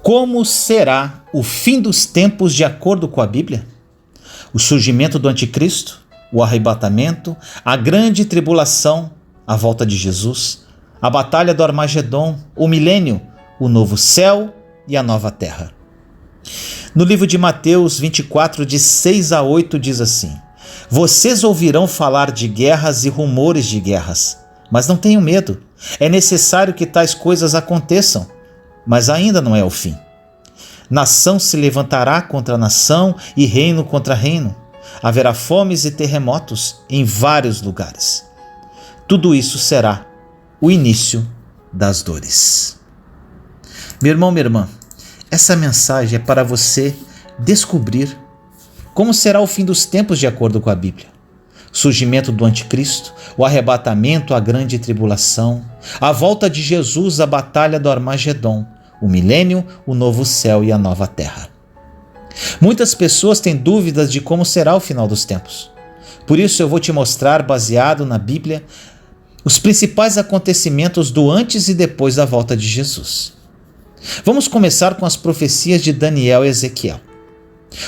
Como será o fim dos tempos de acordo com a Bíblia? O surgimento do anticristo, o arrebatamento, a grande tribulação, a volta de Jesus, a batalha do Armagedon, o milênio, o novo céu e a nova terra. No livro de Mateus 24, de 6 a 8, diz assim: Vocês ouvirão falar de guerras e rumores de guerras, mas não tenham medo. É necessário que tais coisas aconteçam, mas ainda não é o fim. Nação se levantará contra nação e reino contra reino. Haverá fomes e terremotos em vários lugares. Tudo isso será o início das dores. Meu irmão, minha irmã, essa mensagem é para você descobrir como será o fim dos tempos de acordo com a Bíblia. O surgimento do anticristo, o arrebatamento, a grande tribulação, a volta de Jesus, a batalha do Armagedon, o milênio, o novo céu e a nova terra. Muitas pessoas têm dúvidas de como será o final dos tempos. Por isso eu vou te mostrar, baseado na Bíblia, os principais acontecimentos do antes e depois da volta de Jesus. Vamos começar com as profecias de Daniel e Ezequiel.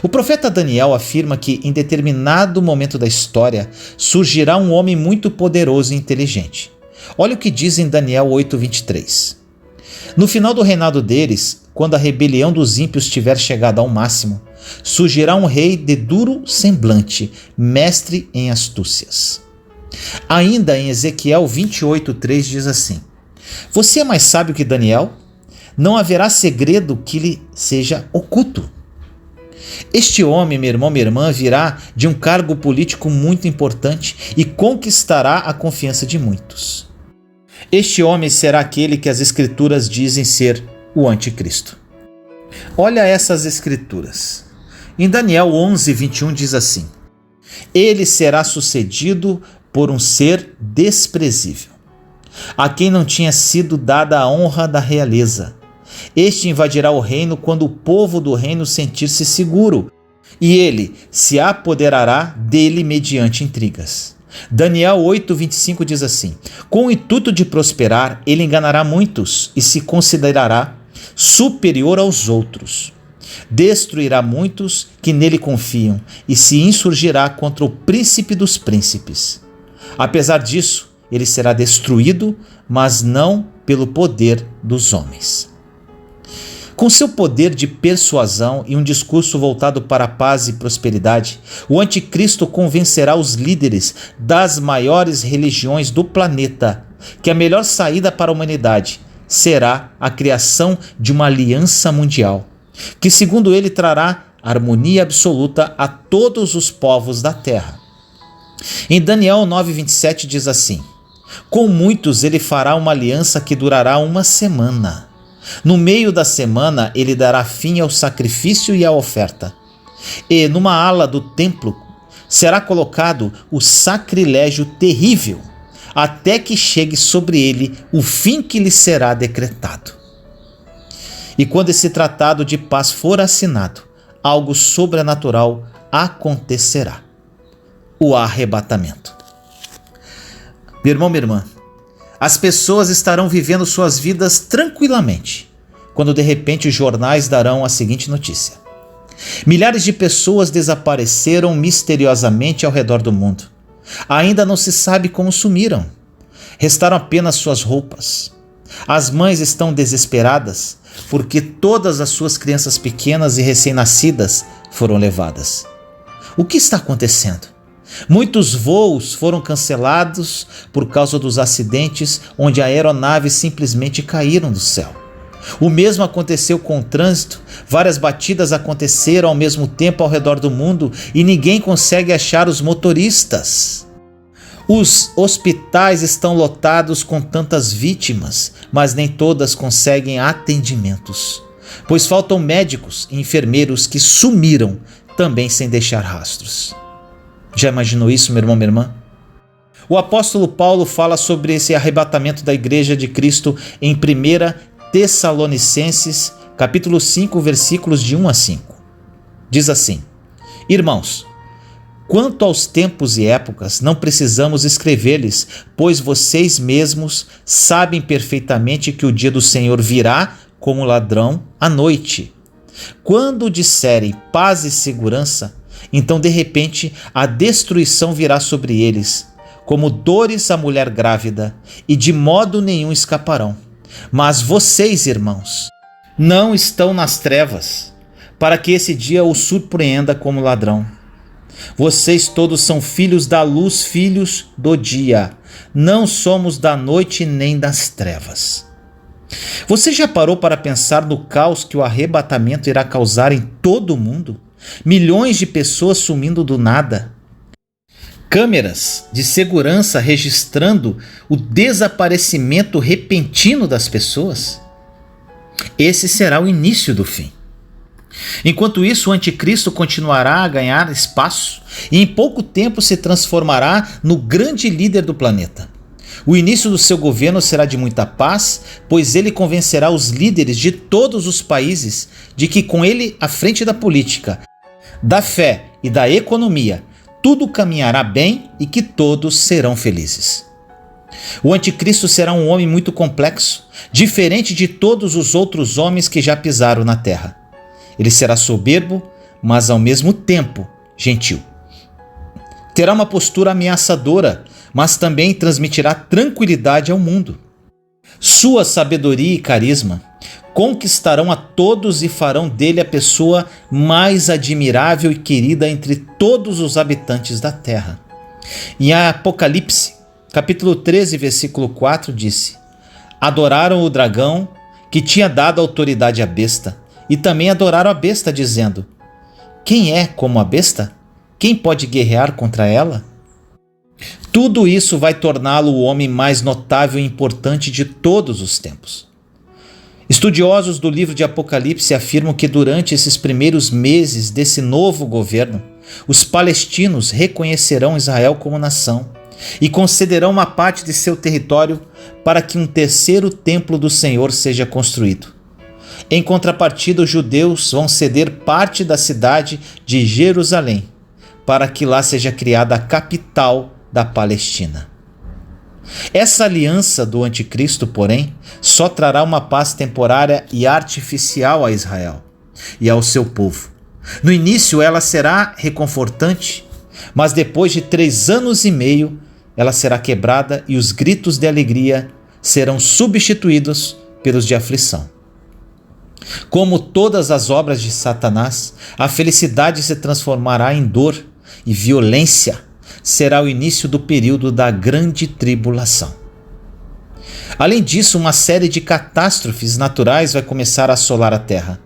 O profeta Daniel afirma que em determinado momento da história surgirá um homem muito poderoso e inteligente. Olha o que diz em Daniel 8:23. No final do reinado deles, quando a rebelião dos ímpios tiver chegado ao máximo, surgirá um rei de duro semblante, mestre em astúcias. Ainda em Ezequiel 28:3 diz assim: Você é mais sábio que Daniel? Não haverá segredo que lhe seja oculto. Este homem, meu irmão, minha irmã, virá de um cargo político muito importante e conquistará a confiança de muitos. Este homem será aquele que as Escrituras dizem ser o anticristo. Olha essas Escrituras. Em Daniel 11:21 diz assim: Ele será sucedido por um ser desprezível, a quem não tinha sido dada a honra da realeza. Este invadirá o reino quando o povo do reino sentir-se seguro, e ele se apoderará dele mediante intrigas. Daniel 8:25 diz assim: Com o intuito de prosperar, ele enganará muitos e se considerará superior aos outros. Destruirá muitos que nele confiam e se insurgirá contra o príncipe dos príncipes. Apesar disso, ele será destruído, mas não pelo poder dos homens. Com seu poder de persuasão e um discurso voltado para a paz e prosperidade, o anticristo convencerá os líderes das maiores religiões do planeta que a melhor saída para a humanidade será a criação de uma aliança mundial, que, segundo ele, trará harmonia absoluta a todos os povos da terra. Em Daniel 9:27 diz assim: Com muitos ele fará uma aliança que durará uma semana. No meio da semana ele dará fim ao sacrifício e à oferta. E numa ala do templo será colocado o sacrilégio terrível, até que chegue sobre ele o fim que lhe será decretado. E quando esse tratado de paz for assinado, algo sobrenatural acontecerá: o arrebatamento. Meu irmão, minha irmã, as pessoas estarão vivendo suas vidas tranquilamente, quando de repente os jornais darão a seguinte notícia: milhares de pessoas desapareceram misteriosamente ao redor do mundo. Ainda não se sabe como sumiram. Restaram apenas suas roupas. As mães estão desesperadas porque todas as suas crianças pequenas e recém-nascidas foram levadas. O que está acontecendo? Muitos voos foram cancelados por causa dos acidentes onde aeronaves simplesmente caíram do céu. O mesmo aconteceu com o trânsito. Várias batidas aconteceram ao mesmo tempo ao redor do mundo e ninguém consegue achar os motoristas. Os hospitais estão lotados com tantas vítimas, mas nem todas conseguem atendimentos, pois faltam médicos e enfermeiros que sumiram também sem deixar rastros. Já imaginou isso, meu irmão, minha irmã? O apóstolo Paulo fala sobre esse arrebatamento da igreja de Cristo em 1 Tessalonicenses, capítulo 5, versículos de 1 a 5. Diz assim: Irmãos, quanto aos tempos e épocas, não precisamos escrever-lhes, pois vocês mesmos sabem perfeitamente que o dia do Senhor virá como ladrão à noite. Quando disserem paz e segurança, então de repente a destruição virá sobre eles, como dores à mulher grávida, e de modo nenhum escaparão. Mas vocês, irmãos, não estão nas trevas, para que esse dia os surpreenda como ladrão. Vocês todos são filhos da luz, filhos do dia. Não somos da noite nem das trevas. Você já parou para pensar no caos que o arrebatamento irá causar em todo o mundo? Milhões de pessoas sumindo do nada. Câmeras de segurança registrando o desaparecimento repentino das pessoas. Esse será o início do fim. Enquanto isso, o anticristo continuará a ganhar espaço e em pouco tempo se transformará no grande líder do planeta. O início do seu governo será de muita paz, pois ele convencerá os líderes de todos os países de que com ele à frente da política, da fé e da economia, tudo caminhará bem e que todos serão felizes. O anticristo será um homem muito complexo, diferente de todos os outros homens que já pisaram na terra. Ele será soberbo, mas ao mesmo tempo gentil. Terá uma postura ameaçadora, mas também transmitirá tranquilidade ao mundo. Sua sabedoria e carisma conquistarão a todos e farão dele a pessoa mais admirável e querida entre todos os habitantes da terra. Em Apocalipse, capítulo 13, versículo 4, disse: adoraram o dragão que tinha dado autoridade à besta, e também adoraram a besta, dizendo: quem é como a besta? Quem pode guerrear contra ela? Tudo isso vai torná-lo o homem mais notável e importante de todos os tempos. Estudiosos do livro de Apocalipse afirmam que durante esses primeiros meses desse novo governo, os palestinos reconhecerão Israel como nação e concederão uma parte de seu território para que um terceiro templo do Senhor seja construído. Em contrapartida, os judeus vão ceder parte da cidade de Jerusalém para que lá seja criada a capital da Palestina. Essa aliança do anticristo, porém, só trará uma paz temporária e artificial a Israel e ao seu povo. No início ela será reconfortante, mas depois de 3 anos e meio ela será quebrada e os gritos de alegria serão substituídos pelos de aflição. Como todas as obras de Satanás, a felicidade se transformará em dor e violência. Será o início do período da grande tribulação. Além disso, uma série de catástrofes naturais vai começar a assolar a terra.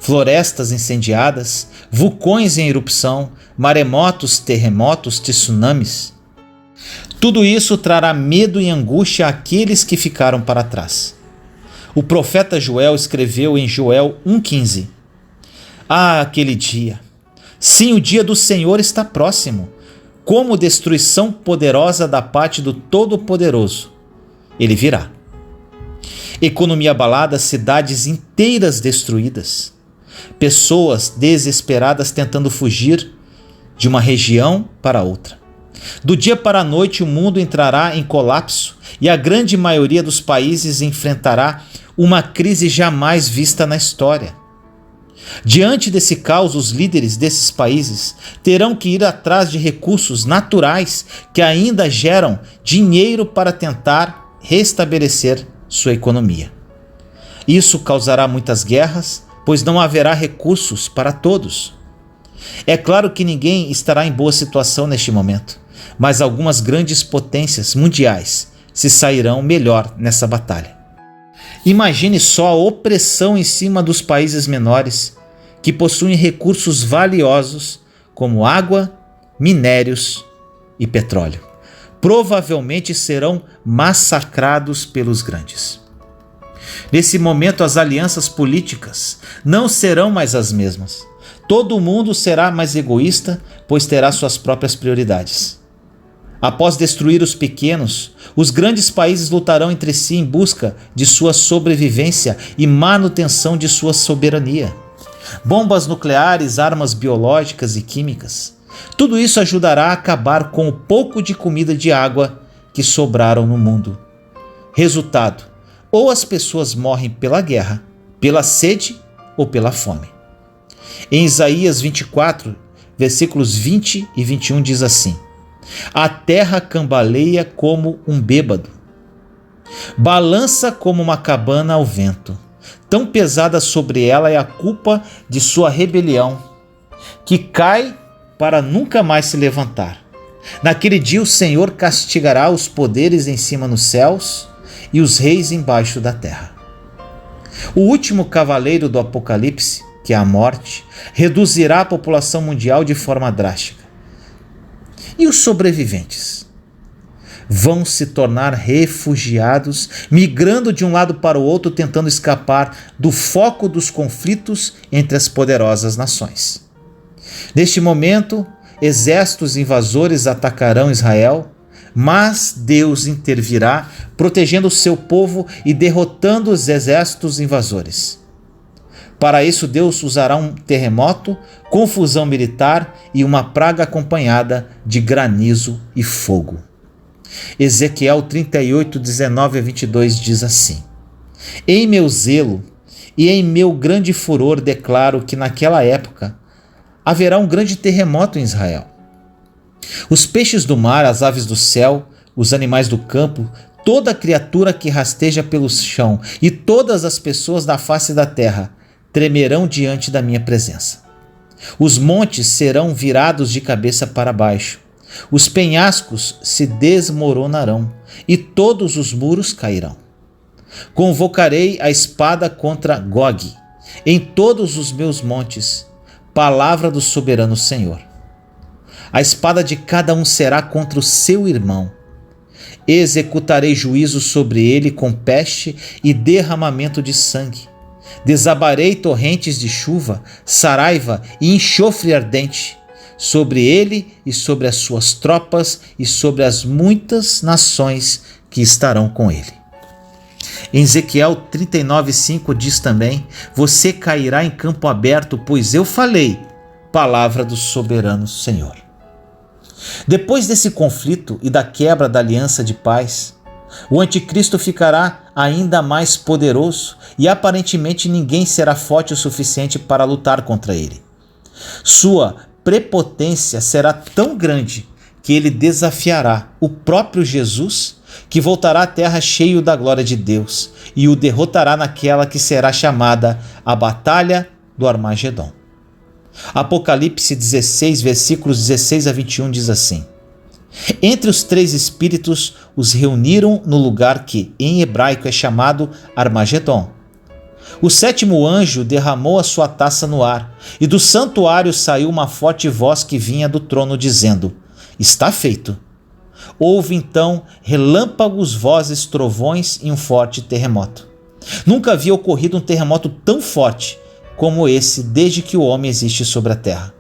Florestas incendiadas, vulcões em erupção, maremotos, terremotos, tsunamis. Tudo isso trará medo e angústia àqueles que ficaram para trás. O profeta Joel escreveu em Joel 1,15: ah, aquele dia! Sim, o dia do Senhor está próximo, como destruição poderosa da parte do Todo-Poderoso. Ele virá. Economia abalada, cidades inteiras destruídas, pessoas desesperadas tentando fugir de uma região para outra. Do dia para a noite o mundo entrará em colapso e a grande maioria dos países enfrentará uma crise jamais vista na história. Diante desse caos, os líderes desses países terão que ir atrás de recursos naturais que ainda geram dinheiro para tentar restabelecer sua economia. Isso causará muitas guerras, pois não haverá recursos para todos. É claro que ninguém estará em boa situação neste momento, mas algumas grandes potências mundiais se sairão melhor nessa batalha. Imagine só a opressão em cima dos países menores que possuem recursos valiosos como água, minérios e petróleo. Provavelmente serão massacrados pelos grandes. Nesse momento, as alianças políticas não serão mais as mesmas. Todo mundo será mais egoísta, pois terá suas próprias prioridades. Após destruir os pequenos, os grandes países lutarão entre si em busca de sua sobrevivência e manutenção de sua soberania. Bombas nucleares, armas biológicas e químicas. Tudo isso ajudará a acabar com o pouco de comida e de água que sobraram no mundo. Resultado: ou as pessoas morrem pela guerra, pela sede ou pela fome. Em Isaías 24, versículos 20 e 21 diz assim: a terra cambaleia como um bêbado, balança como uma cabana ao vento. Tão pesada sobre ela é a culpa de sua rebelião, que cai para nunca mais se levantar. Naquele dia o Senhor castigará os poderes em cima nos céus e os reis embaixo da terra. O último cavaleiro do Apocalipse, que é a morte, reduzirá a população mundial de forma drástica. E os sobreviventes vão se tornar refugiados, migrando de um lado para o outro, tentando escapar do foco dos conflitos entre as poderosas nações. Neste momento, exércitos invasores atacarão Israel, mas Deus intervirá, protegendo o seu povo e derrotando os exércitos invasores. Para isso, Deus usará um terremoto, confusão militar e uma praga acompanhada de granizo e fogo. Ezequiel 38, 19 a 22 diz assim: em meu zelo e em meu grande furor declaro que naquela época haverá um grande terremoto em Israel. Os peixes do mar, as aves do céu, os animais do campo, toda criatura que rasteja pelo chão e todas as pessoas da face da terra tremerão diante da minha presença. Os montes serão virados de cabeça para baixo, os penhascos se desmoronarão e todos os muros cairão. Convocarei a espada contra Gog em todos os meus montes, palavra do soberano Senhor. A espada de cada um será contra o seu irmão. Executarei juízo sobre ele com peste e derramamento de sangue. Desabarei torrentes de chuva, saraiva e enxofre ardente sobre ele e sobre as suas tropas e sobre as muitas nações que estarão com ele. Em Ezequiel 39:5 diz também: você cairá em campo aberto, pois eu falei, palavra do soberano Senhor. Depois desse conflito e da quebra da aliança de paz, o anticristo ficará ainda mais poderoso e aparentemente ninguém será forte o suficiente para lutar contra ele. Sua prepotência será tão grande que ele desafiará o próprio Jesus, que voltará à terra cheio da glória de Deus, e o derrotará naquela que será chamada a Batalha do Armagedon. Apocalipse 16, versículos 16 a 21 diz assim: entre os três espíritos os reuniram no lugar que, em hebraico, é chamado Armagedon. O sétimo anjo derramou a sua taça no ar, e do santuário saiu uma forte voz que vinha do trono, dizendo: está feito. Houve então relâmpagos, vozes, trovões e um forte terremoto. Nunca havia ocorrido um terremoto tão forte como esse desde que o homem existe sobre a terra.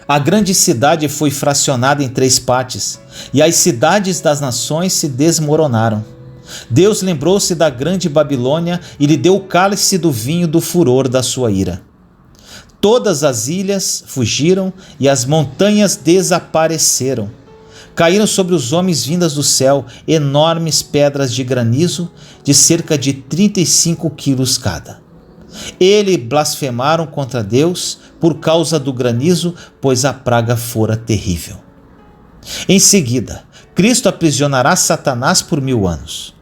A grande cidade foi fracionada em 3 partes, e as cidades das nações se desmoronaram. Deus lembrou-se da grande Babilônia e lhe deu o cálice do vinho do furor da sua ira. Todas as ilhas fugiram e as montanhas desapareceram. Caíram sobre os homens vindas do céu enormes pedras de granizo de cerca de 35 quilos cada. Eles blasfemaram contra Deus por causa do granizo, pois a praga fora terrível. Em seguida, Cristo aprisionará Satanás por 1000 anos.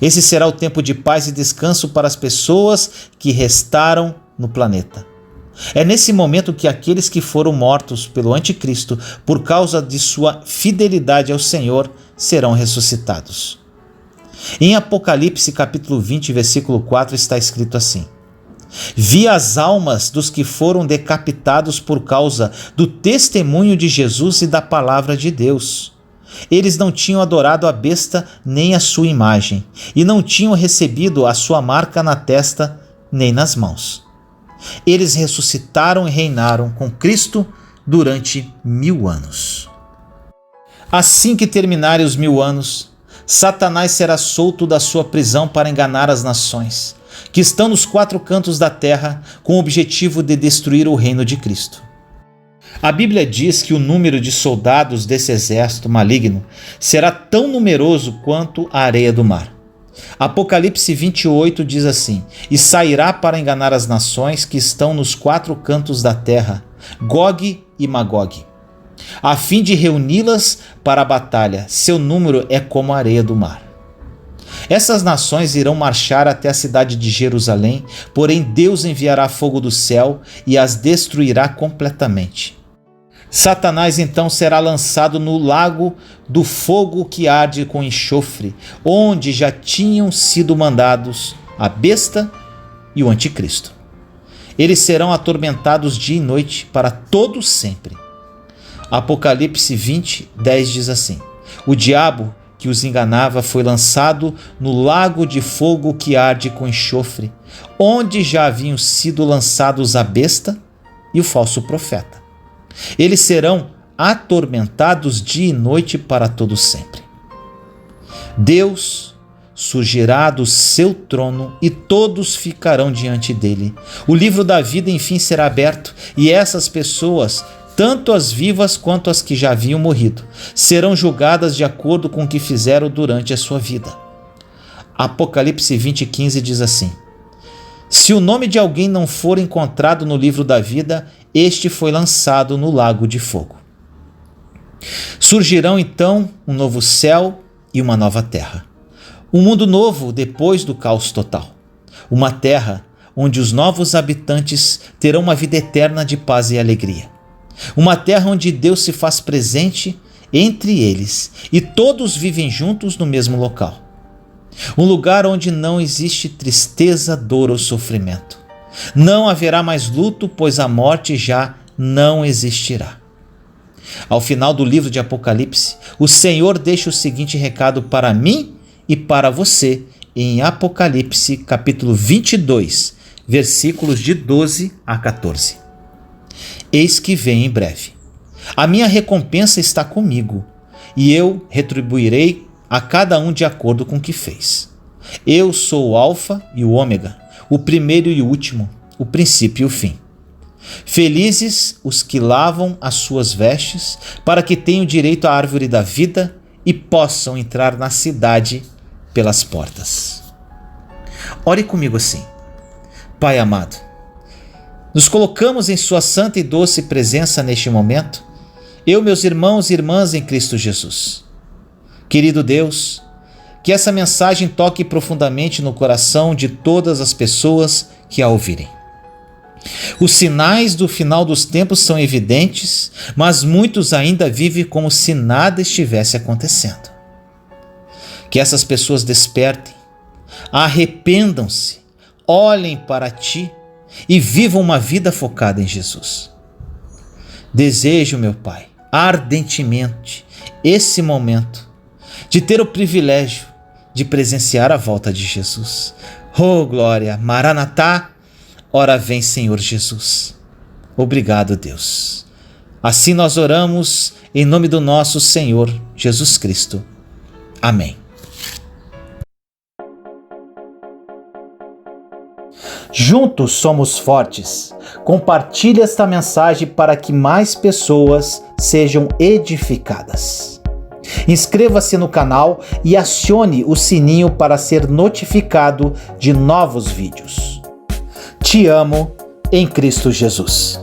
Esse será o tempo de paz e descanso para as pessoas que restaram no planeta. É nesse momento que aqueles que foram mortos pelo anticristo por causa de sua fidelidade ao Senhor serão ressuscitados. Em Apocalipse capítulo 20, versículo 4 está escrito assim: vi as almas dos que foram decapitados por causa do testemunho de Jesus e da palavra de Deus. Eles não tinham adorado a besta nem a sua imagem, e não tinham recebido a sua marca na testa nem nas mãos. Eles ressuscitaram e reinaram com Cristo durante 1000 anos. Assim que terminarem os 1000 anos, Satanás será solto da sua prisão para enganar as nações, que estão nos 4 cantos da terra, com o objetivo de destruir o reino de Cristo. A Bíblia diz que o número de soldados desse exército maligno será tão numeroso quanto a areia do mar. Apocalipse 28 diz assim: E sairá para enganar as nações que estão nos 4 cantos da terra, Gog e Magog, a fim de reuni-las para a batalha. Seu número é como a areia do mar. Essas nações irão marchar até a cidade de Jerusalém, porém Deus enviará fogo do céu e as destruirá completamente. Satanás então será lançado no lago do fogo que arde com enxofre, onde já tinham sido mandados a besta e o anticristo. Eles serão atormentados dia e noite para todo sempre. Apocalipse 20, 10 diz assim: O diabo que os enganava foi lançado no lago de fogo que arde com enxofre, onde já haviam sido lançados a besta e o falso profeta. Eles serão atormentados dia e noite para todo sempre. Deus surgirá do seu trono e todos ficarão diante dele. O livro da vida enfim será aberto e essas pessoas, tanto as vivas quanto as que já haviam morrido, serão julgadas de acordo com o que fizeram durante a sua vida. Apocalipse 20:15 diz assim: Se o nome de alguém não for encontrado no livro da vida, este foi lançado no lago de fogo. Surgirão então um novo céu e uma nova terra. Um mundo novo depois do caos total. Uma terra onde os novos habitantes terão uma vida eterna de paz e alegria. Uma terra onde Deus se faz presente entre eles e todos vivem juntos no mesmo local. Um lugar onde não existe tristeza, dor ou sofrimento. Não haverá mais luto, pois a morte já não existirá. Ao final do livro de Apocalipse, o Senhor deixa o seguinte recado para mim e para você em Apocalipse capítulo 22, versículos de 12 a 14. Eis que vem em breve. A minha recompensa está comigo, e eu retribuirei a cada um de acordo com o que fez. Eu sou o Alfa e o Ômega, o primeiro e o último, o princípio e o fim. Felizes os que lavam as suas vestes, para que tenham direito à árvore da vida e possam entrar na cidade pelas portas. Ore comigo assim: Pai amado, nos colocamos em sua santa e doce presença neste momento, eu, meus irmãos e irmãs em Cristo Jesus. Querido Deus, que essa mensagem toque profundamente no coração de todas as pessoas que a ouvirem. Os sinais do final dos tempos são evidentes, mas muitos ainda vivem como se nada estivesse acontecendo. Que essas pessoas despertem, arrependam-se, olhem para Ti e vivam uma vida focada em Jesus. Desejo, meu Pai, ardentemente esse momento de ter o privilégio de presenciar a volta de Jesus. Oh, glória! Maranatá, ora vem, Senhor Jesus. Obrigado, Deus. Assim nós oramos em nome do nosso Senhor Jesus Cristo. Amém. Juntos somos fortes. Compartilhe esta mensagem para que mais pessoas sejam edificadas. Inscreva-se no canal e acione o sininho para ser notificado de novos vídeos. Te amo em Cristo Jesus.